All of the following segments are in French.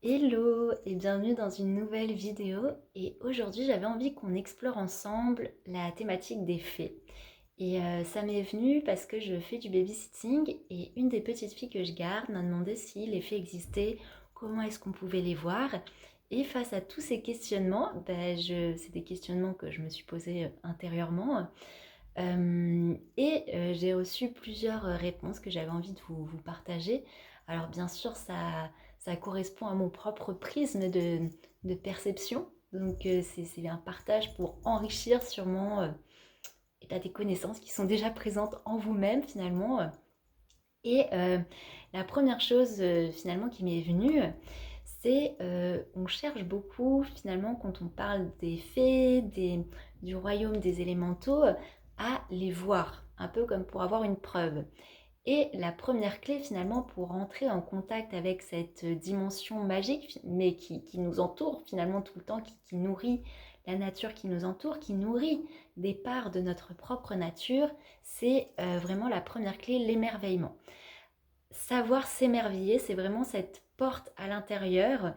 Hello et bienvenue dans une nouvelle vidéo. Et aujourd'hui j'avais envie qu'on explore ensemble la thématique des fées. Ça m'est venu parce que je fais du babysitting et une des petites filles que je garde m'a demandé si les fées existaient, comment est-ce qu'on pouvait les voir. Et face à tous ces questionnements, c'est des questionnements que je me suis posés intérieurement. J'ai reçu plusieurs réponses que j'avais envie de vous partager. Alors bien sûr, ça correspond à mon propre prisme de perception. Donc c'est un partage pour enrichir sûrement des connaissances qui sont déjà présentes en vous-même finalement. Et la première chose finalement qui m'est venue, c'est on cherche beaucoup finalement quand on parle des fées, du royaume des élémentaux, à les voir, un peu comme pour avoir une preuve. Et la première clé finalement pour entrer en contact avec cette dimension magique, mais qui nous entoure finalement tout le temps, qui nourrit la nature qui nous entoure, qui nourrit des parts de notre propre nature, c'est vraiment la première clé, l'émerveillement. Savoir s'émerveiller, c'est vraiment cette porte à l'intérieur.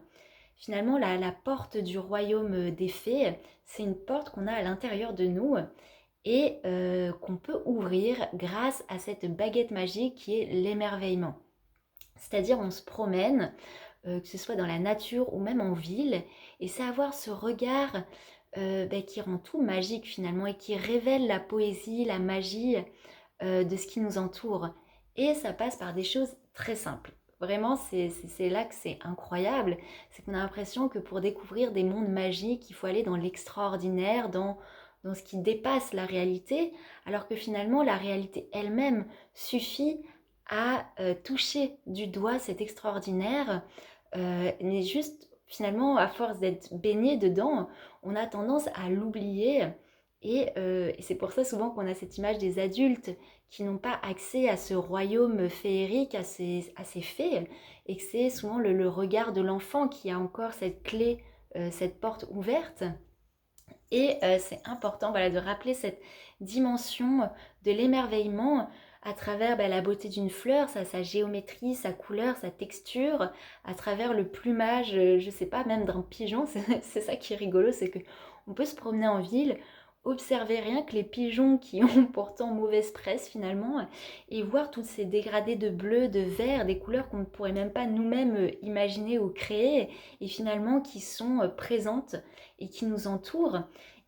Finalement, la porte du royaume des fées, c'est une porte qu'on a à l'intérieur de nous et qu'on peut ouvrir grâce à cette baguette magique qui est l'émerveillement. C'est-à-dire on se promène, que ce soit dans la nature ou même en ville, et c'est avoir ce regard qui rend tout magique finalement et qui révèle la poésie, la magie de ce qui nous entoure. Et ça passe par des choses très simples. Vraiment, c'est là que c'est incroyable. C'est qu'on a l'impression que pour découvrir des mondes magiques, il faut aller dans l'extraordinaire, dans ce qui dépasse la réalité, alors que finalement, la réalité elle-même suffit à toucher du doigt cet extraordinaire. Mais juste, finalement, à force d'être baigné dedans, on a tendance à l'oublier. Et c'est pour ça souvent qu'on a cette image des adultes qui n'ont pas accès à ce royaume féerique, à ces fées, et que c'est souvent le regard de l'enfant qui a encore cette clé, cette porte ouverte. Et c'est important voilà, de rappeler cette dimension de l'émerveillement à travers la beauté d'une fleur, sa géométrie, sa couleur, sa texture, à travers le plumage, je sais pas, même d'un pigeon. C'est ça qui est rigolo, c'est que on peut se promener en ville, observer rien que les pigeons qui ont pourtant mauvaise presse finalement, et voir toutes ces dégradés de bleu, de vert, des couleurs qu'on ne pourrait même pas nous-mêmes imaginer ou créer, et finalement qui sont présentes et qui nous entourent.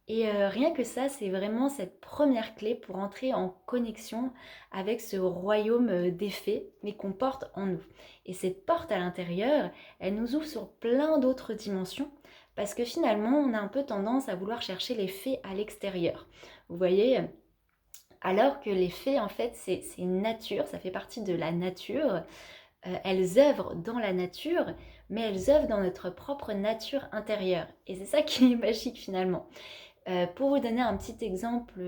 Et rien que ça, c'est vraiment cette première clé pour entrer en connexion avec ce royaume des fées, mais qu'on porte en nous. Et cette porte à l'intérieur, elle nous ouvre sur plein d'autres dimensions, parce que finalement, on a un peu tendance à vouloir chercher les fées à l'extérieur. Vous voyez, alors que les fées, en fait, c'est une nature, ça fait partie de la nature. Elles œuvrent dans la nature, mais elles œuvrent dans notre propre nature intérieure. Et c'est ça qui est magique finalement. Pour vous donner un petit exemple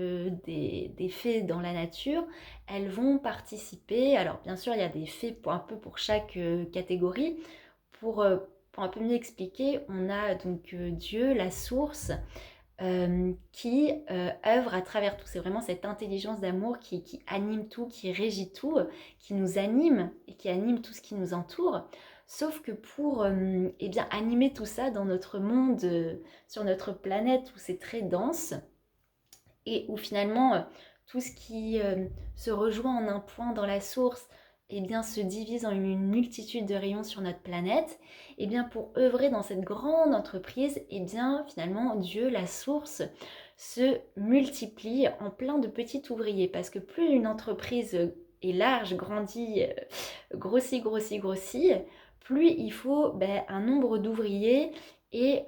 des fées dans la nature, elles vont participer, alors bien sûr il y a des fées un peu pour chaque catégorie. Pour un peu mieux expliquer, on a donc Dieu, la source, qui œuvre à travers tout. C'est vraiment cette intelligence d'amour qui anime tout, qui régit tout, qui nous anime et qui anime tout ce qui nous entoure. Sauf que pour animer tout ça dans notre monde, sur notre planète où c'est très dense et où finalement tout ce qui se rejoint en un point dans la source se divise en une multitude de rayons sur notre planète, et bien pour œuvrer dans cette grande entreprise, finalement Dieu, la source, se multiplie en plein de petits ouvriers, parce que plus une entreprise est large, grandit, grossit, plus il faut un nombre d'ouvriers et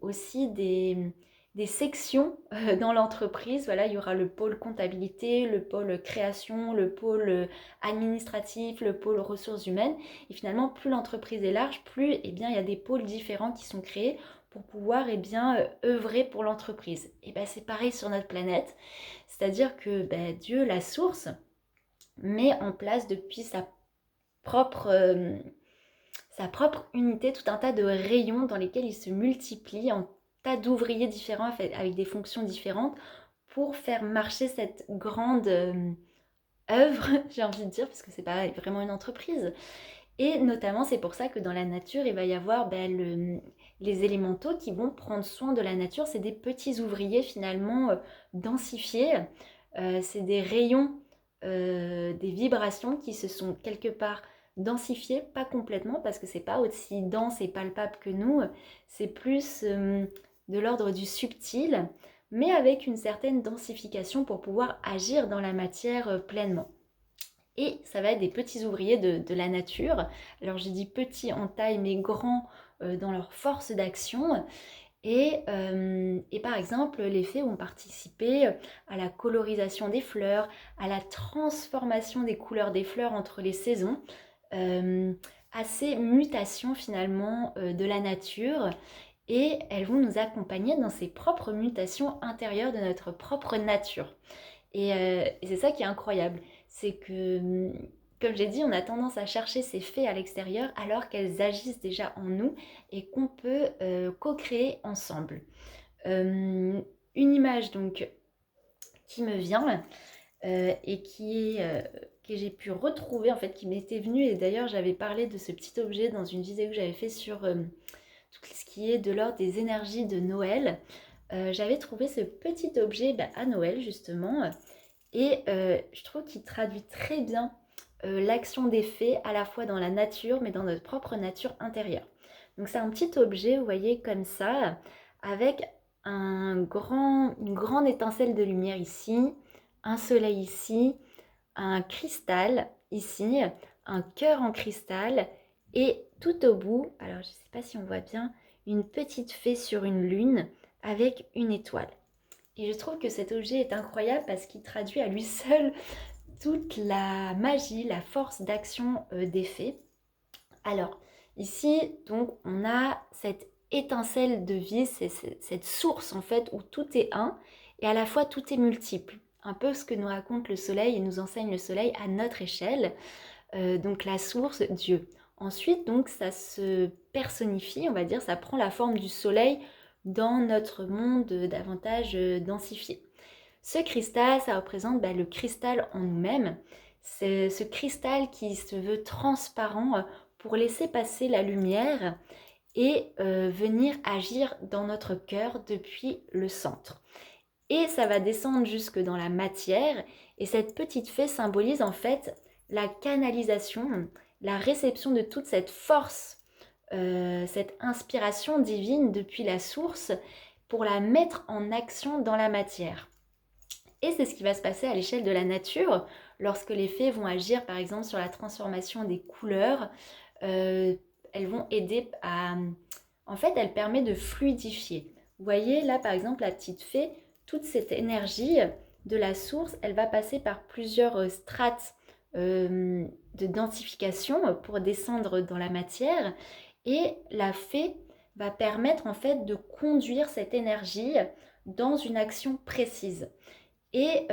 aussi des sections dans l'entreprise. Voilà, il y aura le pôle comptabilité, le pôle création, le pôle administratif, le pôle ressources humaines. Et finalement, plus l'entreprise est large, plus il y a des pôles différents qui sont créés pour pouvoir œuvrer pour l'entreprise. Et c'est pareil sur notre planète. C'est-à-dire que Dieu, la source, met en place depuis propre, sa propre unité tout un tas de rayons dans lesquels il se multiplie en tas d'ouvriers différents avec des fonctions différentes pour faire marcher cette grande œuvre, j'ai envie de dire, parce que c'est pas vraiment une entreprise. Et notamment, c'est pour ça que dans la nature, il va y avoir les élémentaux qui vont prendre soin de la nature. C'est des petits ouvriers finalement densifiés. C'est des rayons, des vibrations qui se sont quelque part densifiées, pas complètement parce que c'est pas aussi dense et palpable que nous. C'est plus de l'ordre du subtil, mais avec une certaine densification pour pouvoir agir dans la matière pleinement. Et ça va être des petits ouvriers de la nature. Alors j'ai dit petits en taille, mais grands dans leur force d'action. Et par exemple, les fées vont participer à la colorisation des fleurs, à la transformation des couleurs des fleurs entre les saisons, à ces mutations finalement de la nature. Et elles vont nous accompagner dans ces propres mutations intérieures de notre propre nature. Et c'est ça qui est incroyable, c'est que, comme j'ai dit, on a tendance à chercher ces fées à l'extérieur alors qu'elles agissent déjà en nous et qu'on peut co-créer ensemble. Une image donc qui me vient et que j'ai pu retrouver, en fait, qui m'était venue, et d'ailleurs j'avais parlé de ce petit objet dans une vidéo que j'avais fait sur tout ce qui est de l'ordre des énergies de Noël. J'avais trouvé ce petit objet à Noël justement, et je trouve qu'il traduit très bien l'action des fées à la fois dans la nature mais dans notre propre nature intérieure. Donc c'est un petit objet, vous voyez, comme ça, avec une grande étincelle de lumière ici, un soleil ici, un cristal ici, un cœur en cristal, et tout au bout, alors je ne sais pas si on voit bien, une petite fée sur une lune avec une étoile. Et je trouve que cet objet est incroyable parce qu'il traduit à lui seul toute la magie, la force d'action des fées. Alors, ici, donc, on a cette étincelle de vie, cette source en fait où tout est un et à la fois tout est multiple. Un peu ce que nous raconte le soleil et nous enseigne le soleil à notre échelle. Donc la source, Dieu. Ensuite, donc, ça se personnifie, on va dire, ça prend la forme du soleil dans notre monde davantage densifié. Ce cristal, ça représente le cristal en nous-mêmes. C'est ce cristal qui se veut transparent pour laisser passer la lumière et venir agir dans notre cœur depuis le centre. Et ça va descendre jusque dans la matière. Et cette petite fée symbolise en fait la canalisation, la réception de toute cette force, cette inspiration divine depuis la source pour la mettre en action dans la matière. Et c'est ce qui va se passer à l'échelle de la nature lorsque les fées vont agir par exemple sur la transformation des couleurs. Elles vont aider à... En fait, elles permettent de fluidifier. Vous voyez là par exemple la petite fée, toute cette énergie de la source, elle va passer par plusieurs strates de densification pour descendre dans la matière. Et la fée va permettre en fait de conduire cette énergie dans une action précise. Et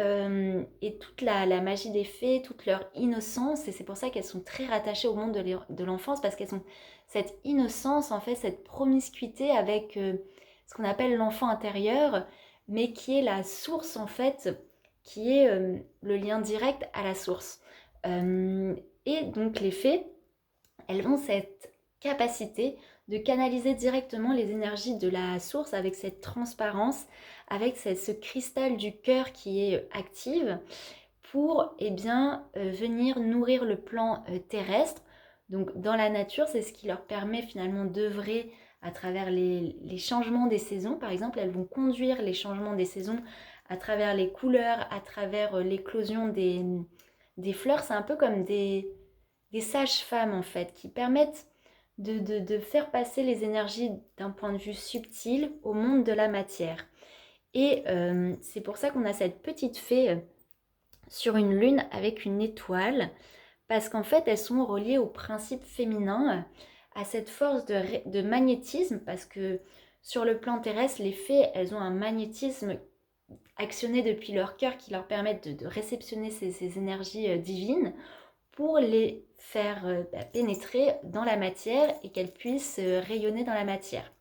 toute la magie des fées, toute leur innocence, et c'est pour ça qu'elles sont très rattachées au monde de l'enfance, parce qu'elles ont cette innocence, en fait, cette promiscuité avec ce qu'on appelle l'enfant intérieur, mais qui est la source, en fait, qui est le lien direct à la source. Et donc les fées, elles ont cette capacité de canaliser directement les énergies de la source avec cette transparence, avec ce cristal du cœur qui est active pour venir nourrir le plan terrestre. Donc dans la nature, c'est ce qui leur permet finalement d'œuvrer à travers les changements des saisons. Par exemple, elles vont conduire les changements des saisons à travers les couleurs, à travers l'éclosion des fleurs. C'est un peu comme des sages-femmes en fait, qui permettent de faire passer les énergies d'un point de vue subtil au monde de la matière. Et c'est pour ça qu'on a cette petite fée sur une lune avec une étoile, parce qu'en fait elles sont reliées au principe féminin, à cette force de magnétisme, parce que sur le plan terrestre, les fées, elles ont un magnétisme actionné depuis leur cœur qui leur permettent de réceptionner ces énergies divines pour les faire pénétrer dans la matière et qu'elles puissent rayonner dans la matière.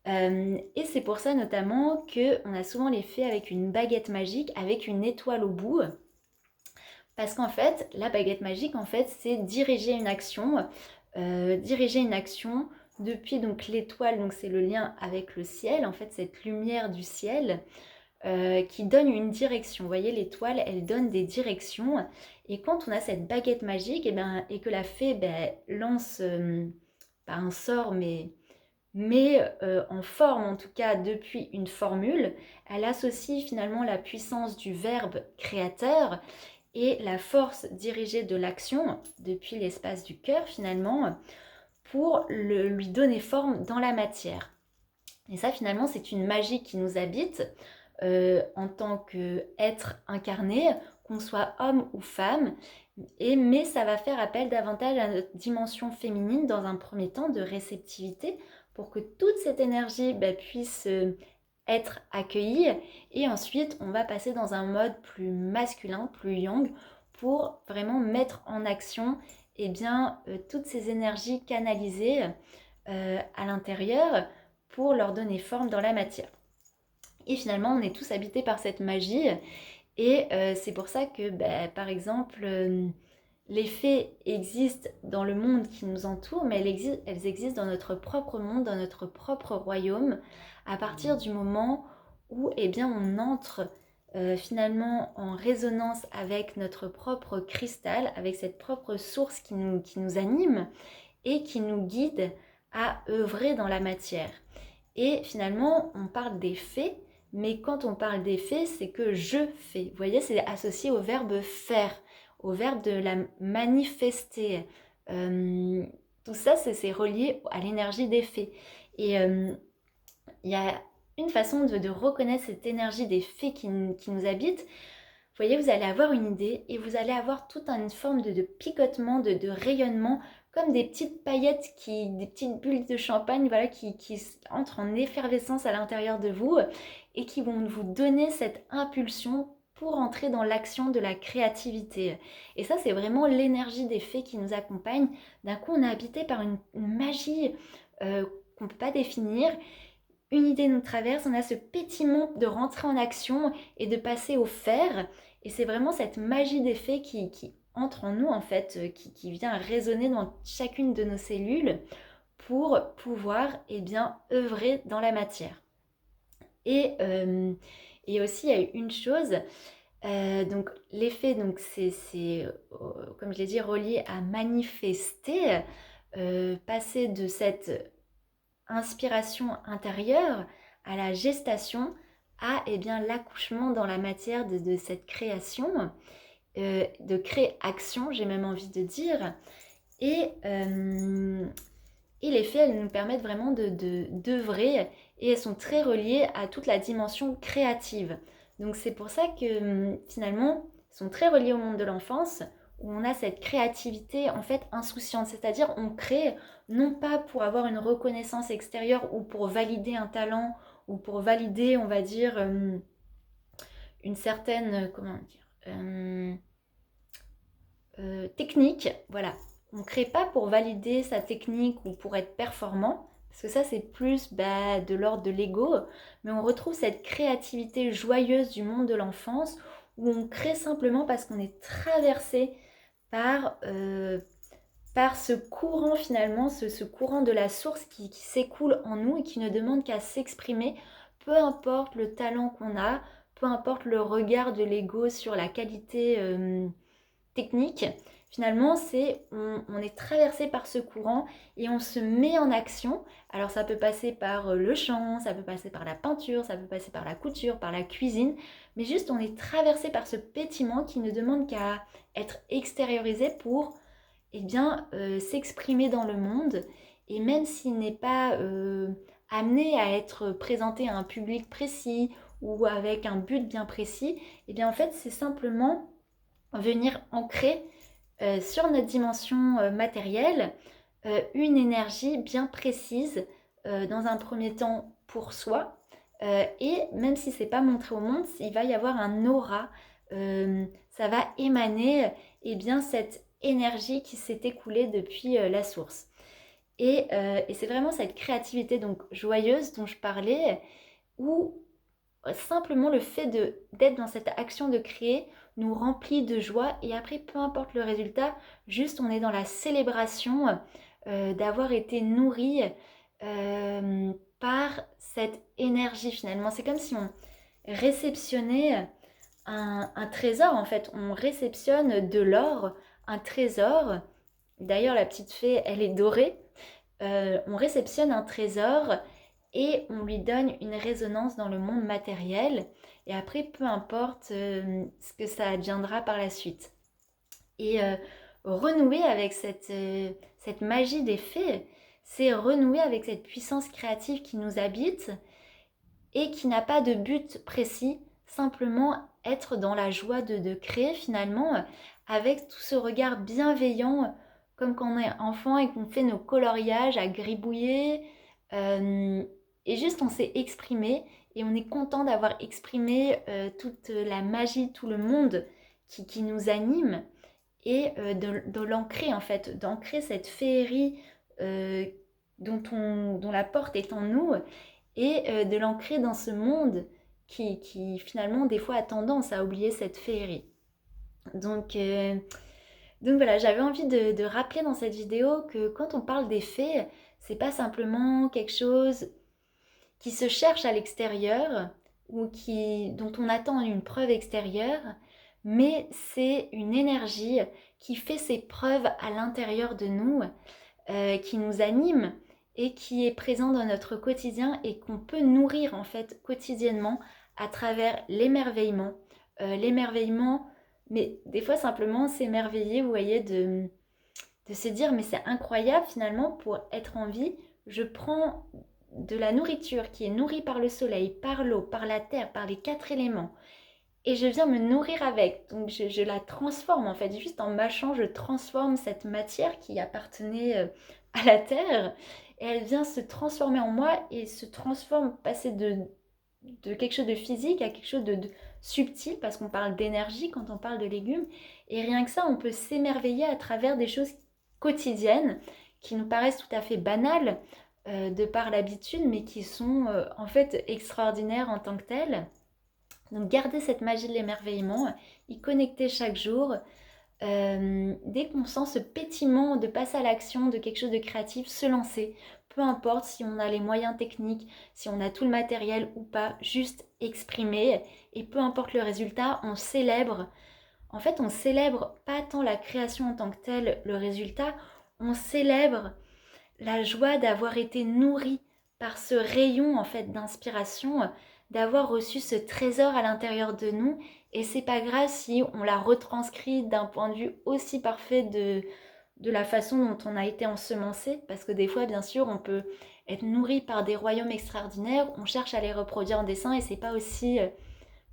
Et c'est pour ça notamment qu'on a souvent les fées avec une baguette magique, avec une étoile au bout, Parce qu'en fait, la baguette magique, en fait, c'est diriger une action depuis donc l'étoile, donc c'est le lien avec le ciel, en fait, cette lumière du ciel qui donne une direction. Vous voyez, l'étoile, elle donne des directions. Et quand on a cette baguette magique, et que la fée lance pas un sort, mais en forme en tout cas depuis une formule, elle associe finalement la puissance du verbe créateur et la force dirigée de l'action depuis l'espace du cœur finalement pour lui donner forme dans la matière. Et ça finalement c'est une magie qui nous habite en tant qu'être incarné, qu'on soit homme ou femme, mais ça va faire appel davantage à notre dimension féminine dans un premier temps de réceptivité pour que toute cette énergie puisse être accueillie et ensuite on va passer dans un mode plus masculin, plus yang pour vraiment mettre en action toutes ces énergies canalisées à l'intérieur pour leur donner forme dans la matière. Et finalement, on est tous habités par cette magie. Et c'est pour ça que, par exemple, les fées existent dans le monde qui nous entoure, mais elles existent dans notre propre monde, dans notre propre royaume, à partir du moment où on entre finalement en résonance avec notre propre cristal, avec cette propre source qui nous anime et qui nous guide à œuvrer dans la matière. Et finalement, on parle des fées, mais quand on parle des faits, c'est que je fais. Vous voyez, c'est associé au verbe faire, au verbe de la manifester. Tout ça, c'est relié à l'énergie des faits. Et il y a une façon de reconnaître cette énergie des faits qui nous habite. Vous voyez, vous allez avoir une idée et vous allez avoir toute une forme de picotement, de rayonnement, comme des petites paillettes, des petites bulles de champagne qui entrent en effervescence à l'intérieur de vous et qui vont vous donner cette impulsion pour entrer dans l'action de la créativité. Et ça, c'est vraiment l'énergie des fées qui nous accompagne. D'un coup, on est habité par une magie qu'on ne peut pas définir. Une idée nous traverse, on a ce pétillement de rentrer en action et de passer au faire. Et c'est vraiment cette magie des fées qui entre en nous, en fait, qui vient résonner dans chacune de nos cellules pour pouvoir œuvrer dans la matière. Et aussi, il y a une chose, donc l'effet, donc c'est comme je l'ai dit, relié à manifester, passer de cette inspiration intérieure à la gestation, à l'accouchement dans la matière de cette création, de création, j'ai même envie de dire. Et les fées, elles nous permettent vraiment d'œuvrer et elles sont très reliées à toute la dimension créative. Donc c'est pour ça que finalement, elles sont très reliées au monde de l'enfance où on a cette créativité en fait insouciante, c'est-à-dire on crée non pas pour avoir une reconnaissance extérieure ou pour valider un talent ou pour valider, on va dire, une certaine, technique, voilà. On ne crée pas pour valider sa technique ou pour être performant, parce que ça c'est plus de l'ordre de l'ego, mais on retrouve cette créativité joyeuse du monde de l'enfance où on crée simplement parce qu'on est traversé par ce courant finalement, ce courant de la source qui s'écoule en nous et qui ne demande qu'à s'exprimer, peu importe le talent qu'on a, peu importe le regard de l'ego sur la qualité technique. Finalement, on est traversé par ce courant et on se met en action. Alors ça peut passer par le chant, ça peut passer par la peinture, ça peut passer par la couture, par la cuisine, mais juste on est traversé par ce pétillement qui ne demande qu'à être extériorisé pour s'exprimer dans le monde. Et même s'il n'est pas amené à être présenté à un public précis ou avec un but bien précis, en fait c'est simplement venir ancrer sur notre dimension matérielle une énergie bien précise dans un premier temps pour soi et même si c'est pas montré au monde, il va y avoir un aura, ça va émaner cette énergie qui s'est écoulée depuis la source. Et c'est vraiment cette créativité donc joyeuse dont je parlais où simplement le fait d'être dans cette action de créer nous remplit de joie et après, peu importe le résultat, juste on est dans la célébration d'avoir été nourri par cette énergie finalement. C'est comme si on réceptionnait un trésor en fait. On réceptionne de l'or, un trésor. D'ailleurs, la petite fée, elle est dorée. On réceptionne un trésor et on lui donne une résonance dans le monde matériel. Et après, peu importe ce que ça adviendra par la suite. Et renouer avec cette magie des fées, c'est renouer avec cette puissance créative qui nous habite et qui n'a pas de but précis, simplement être dans la joie de créer finalement, avec tout ce regard bienveillant, comme quand on est enfant et qu'on fait nos coloriages à gribouiller, et juste on s'est exprimé, et on est content d'avoir exprimé toute la magie, tout le monde qui nous anime, et de l'ancrer en fait, d'ancrer cette féerie dont la porte est en nous, et de l'ancrer dans ce monde qui finalement des fois a tendance à oublier cette féerie. Donc voilà, j'avais envie de rappeler dans cette vidéo que quand on parle des fées, c'est pas simplement quelque chose qui se cherche à l'extérieur ou dont on attend une preuve extérieure, mais c'est une énergie qui fait ses preuves à l'intérieur de nous, qui nous anime et qui est présent dans notre quotidien et qu'on peut nourrir en fait quotidiennement à travers l'émerveillement. L'émerveillement, mais des fois simplement s'émerveiller, vous voyez, de se dire mais c'est incroyable finalement, pour être en vie, je prends de la nourriture qui est nourrie par le soleil, par l'eau, par la terre, par les 4 éléments, et je viens me nourrir avec. Donc je la transforme en fait, juste en mâchant, je transforme cette matière qui appartenait à la terre, et elle vient se transformer en moi et se transforme, passer de quelque chose de physique à quelque chose de subtil, parce qu'on parle d'énergie quand on parle de légumes, et rien que ça, on peut s'émerveiller à travers des choses quotidiennes qui nous paraissent tout à fait banales de par l'habitude, mais qui sont en fait extraordinaires en tant que telles. Donc garder cette magie de l'émerveillement, y connecter chaque jour. Dès qu'on sent ce pétillement de passer à l'action, de quelque chose de créatif, se lancer. Peu importe si on a les moyens techniques, si on a tout le matériel ou pas, juste exprimer. Et peu importe le résultat, on célèbre. En fait, on célèbre pas tant la création en tant que telle, le résultat, on célèbre la joie d'avoir été nourri par ce rayon en fait d'inspiration, d'avoir reçu ce trésor à l'intérieur de nous, et c'est pas grave si on l'a retranscrit d'un point de vue aussi parfait de la façon dont on a été ensemencé, parce que des fois bien sûr on peut être nourri par des royaumes extraordinaires, on cherche à les reproduire en dessin et c'est pas aussi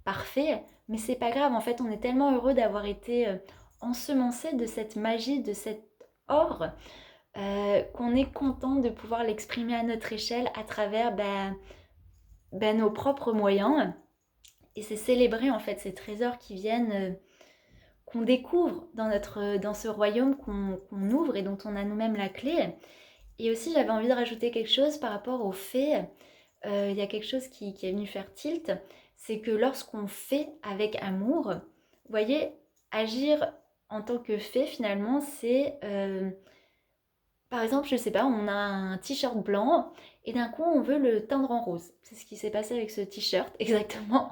parfait, mais c'est pas grave, en fait on est tellement heureux d'avoir été ensemencé de cette magie, de cet or, qu'on est content de pouvoir l'exprimer à notre échelle à travers nos propres moyens. Et c'est célébrer en fait ces trésors qui viennent, qu'on découvre dans ce royaume qu'on ouvre et dont on a nous-mêmes la clé. Et aussi j'avais envie de rajouter quelque chose par rapport aux fées. Il y a quelque chose qui est venu faire tilt, c'est que lorsqu'on fait avec amour, vous voyez, agir en tant que fée finalement, c'est par exemple, je sais pas, on a un t-shirt blanc et d'un coup on veut le teindre en rose. C'est ce qui s'est passé avec ce t-shirt, exactement.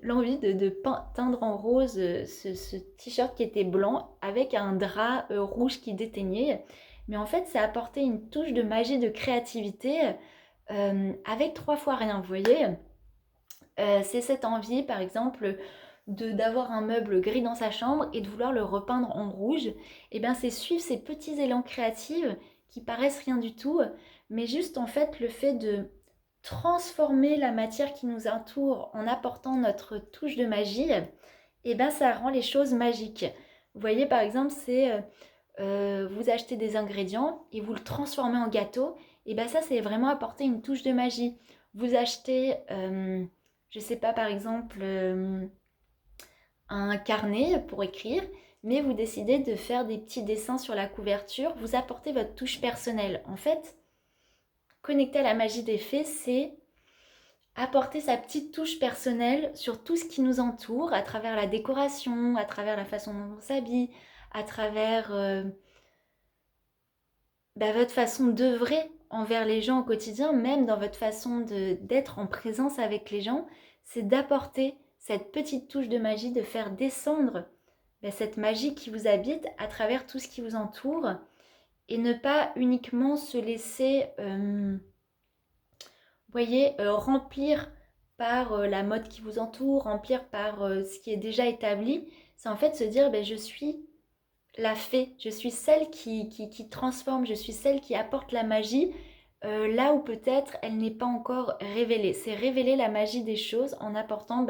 L'envie de teindre en rose ce t-shirt qui était blanc avec un drap rouge qui déteignait. Mais en fait, ça apportait une touche de magie, de créativité avec 3 fois rien, vous voyez. C'est cette envie, par exemple, d'avoir un meuble gris dans sa chambre et de vouloir le repeindre en rouge. Et bien c'est suivre ces petits élans créatifs qui paraissent rien du tout, mais juste en fait le fait de transformer la matière qui nous entoure en apportant notre touche de magie, et bien ça rend les choses magiques. Vous voyez, par exemple, c'est vous achetez des ingrédients et vous le transformez en gâteau, et bien ça c'est vraiment apporter une touche de magie. Vous achetez, je sais pas, par exemple, un carnet pour écrire, mais vous décidez de faire des petits dessins sur la couverture, vous apportez votre touche personnelle. En fait, connecter à la magie des fées, c'est apporter sa petite touche personnelle sur tout ce qui nous entoure, à travers la décoration, à travers la façon dont on s'habille, à travers votre façon d'œuvrer envers les gens au quotidien, même dans votre façon d'être en présence avec les gens, c'est d'apporter cette petite touche de magie, de faire descendre cette magie qui vous habite à travers tout ce qui vous entoure et ne pas uniquement se laisser, voyez, remplir par la mode qui vous entoure, remplir par ce qui est déjà établi. C'est en fait se dire, je suis la fée, je suis celle qui transforme, je suis celle qui apporte la magie là où peut-être elle n'est pas encore révélée. C'est révéler la magie des choses en apportant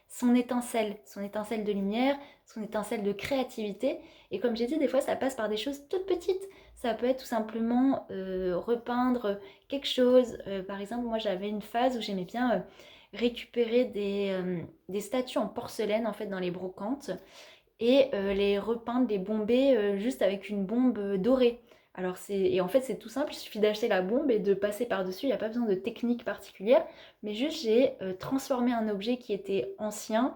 son étincelle de lumière, son étincelle de créativité. Et comme j'ai dit, des fois ça passe par des choses toutes petites. Ça peut être tout simplement repeindre quelque chose. Par exemple, moi j'avais une phase où j'aimais bien récupérer des statues en porcelaine en fait dans les brocantes et les repeindre, les bomber juste avec une bombe dorée. Alors et en fait c'est tout simple, il suffit d'acheter la bombe et de passer par-dessus, il n'y a pas besoin de technique particulière, mais juste j'ai transformé un objet qui était ancien,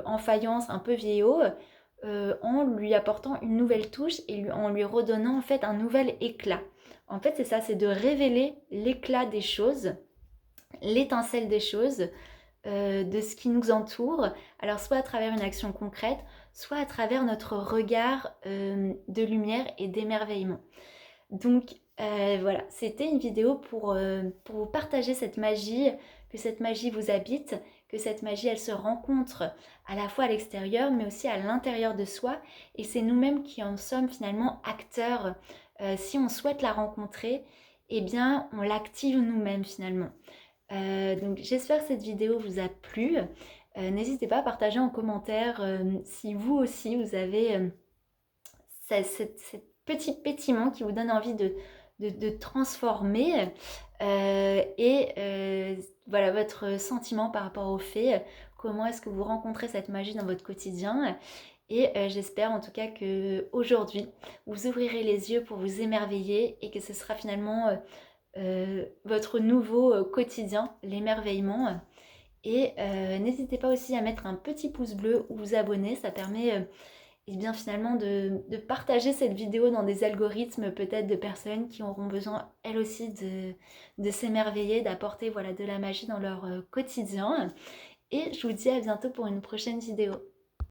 en faïence, un peu vieillot, en lui apportant une nouvelle touche et en lui redonnant en fait un nouvel éclat. En fait c'est ça, c'est de révéler l'éclat des choses, l'étincelle des choses, de ce qui nous entoure, alors soit à travers une action concrète, soit à travers notre regard de lumière et d'émerveillement. Donc voilà, c'était une vidéo pour vous partager cette magie, que cette magie vous habite, que cette magie elle se rencontre à la fois à l'extérieur mais aussi à l'intérieur de soi et c'est nous-mêmes qui en sommes finalement acteurs. Si on souhaite la rencontrer, eh bien on l'active nous-mêmes finalement. Donc j'espère que cette vidéo vous a plu. N'hésitez pas à partager en commentaire si vous aussi vous avez ce petit pétiment qui vous donne envie de transformer voilà votre sentiment par rapport au fait, comment est-ce que vous rencontrez cette magie dans votre quotidien. Et j'espère en tout cas que aujourd'hui vous ouvrirez les yeux pour vous émerveiller et que ce sera finalement votre nouveau quotidien, l'émerveillement. Et n'hésitez pas aussi à mettre un petit pouce bleu ou vous abonner, ça permet et bien finalement de partager cette vidéo dans des algorithmes peut-être de personnes qui auront besoin elles aussi de s'émerveiller, d'apporter voilà, de la magie dans leur quotidien. Et je vous dis à bientôt pour une prochaine vidéo.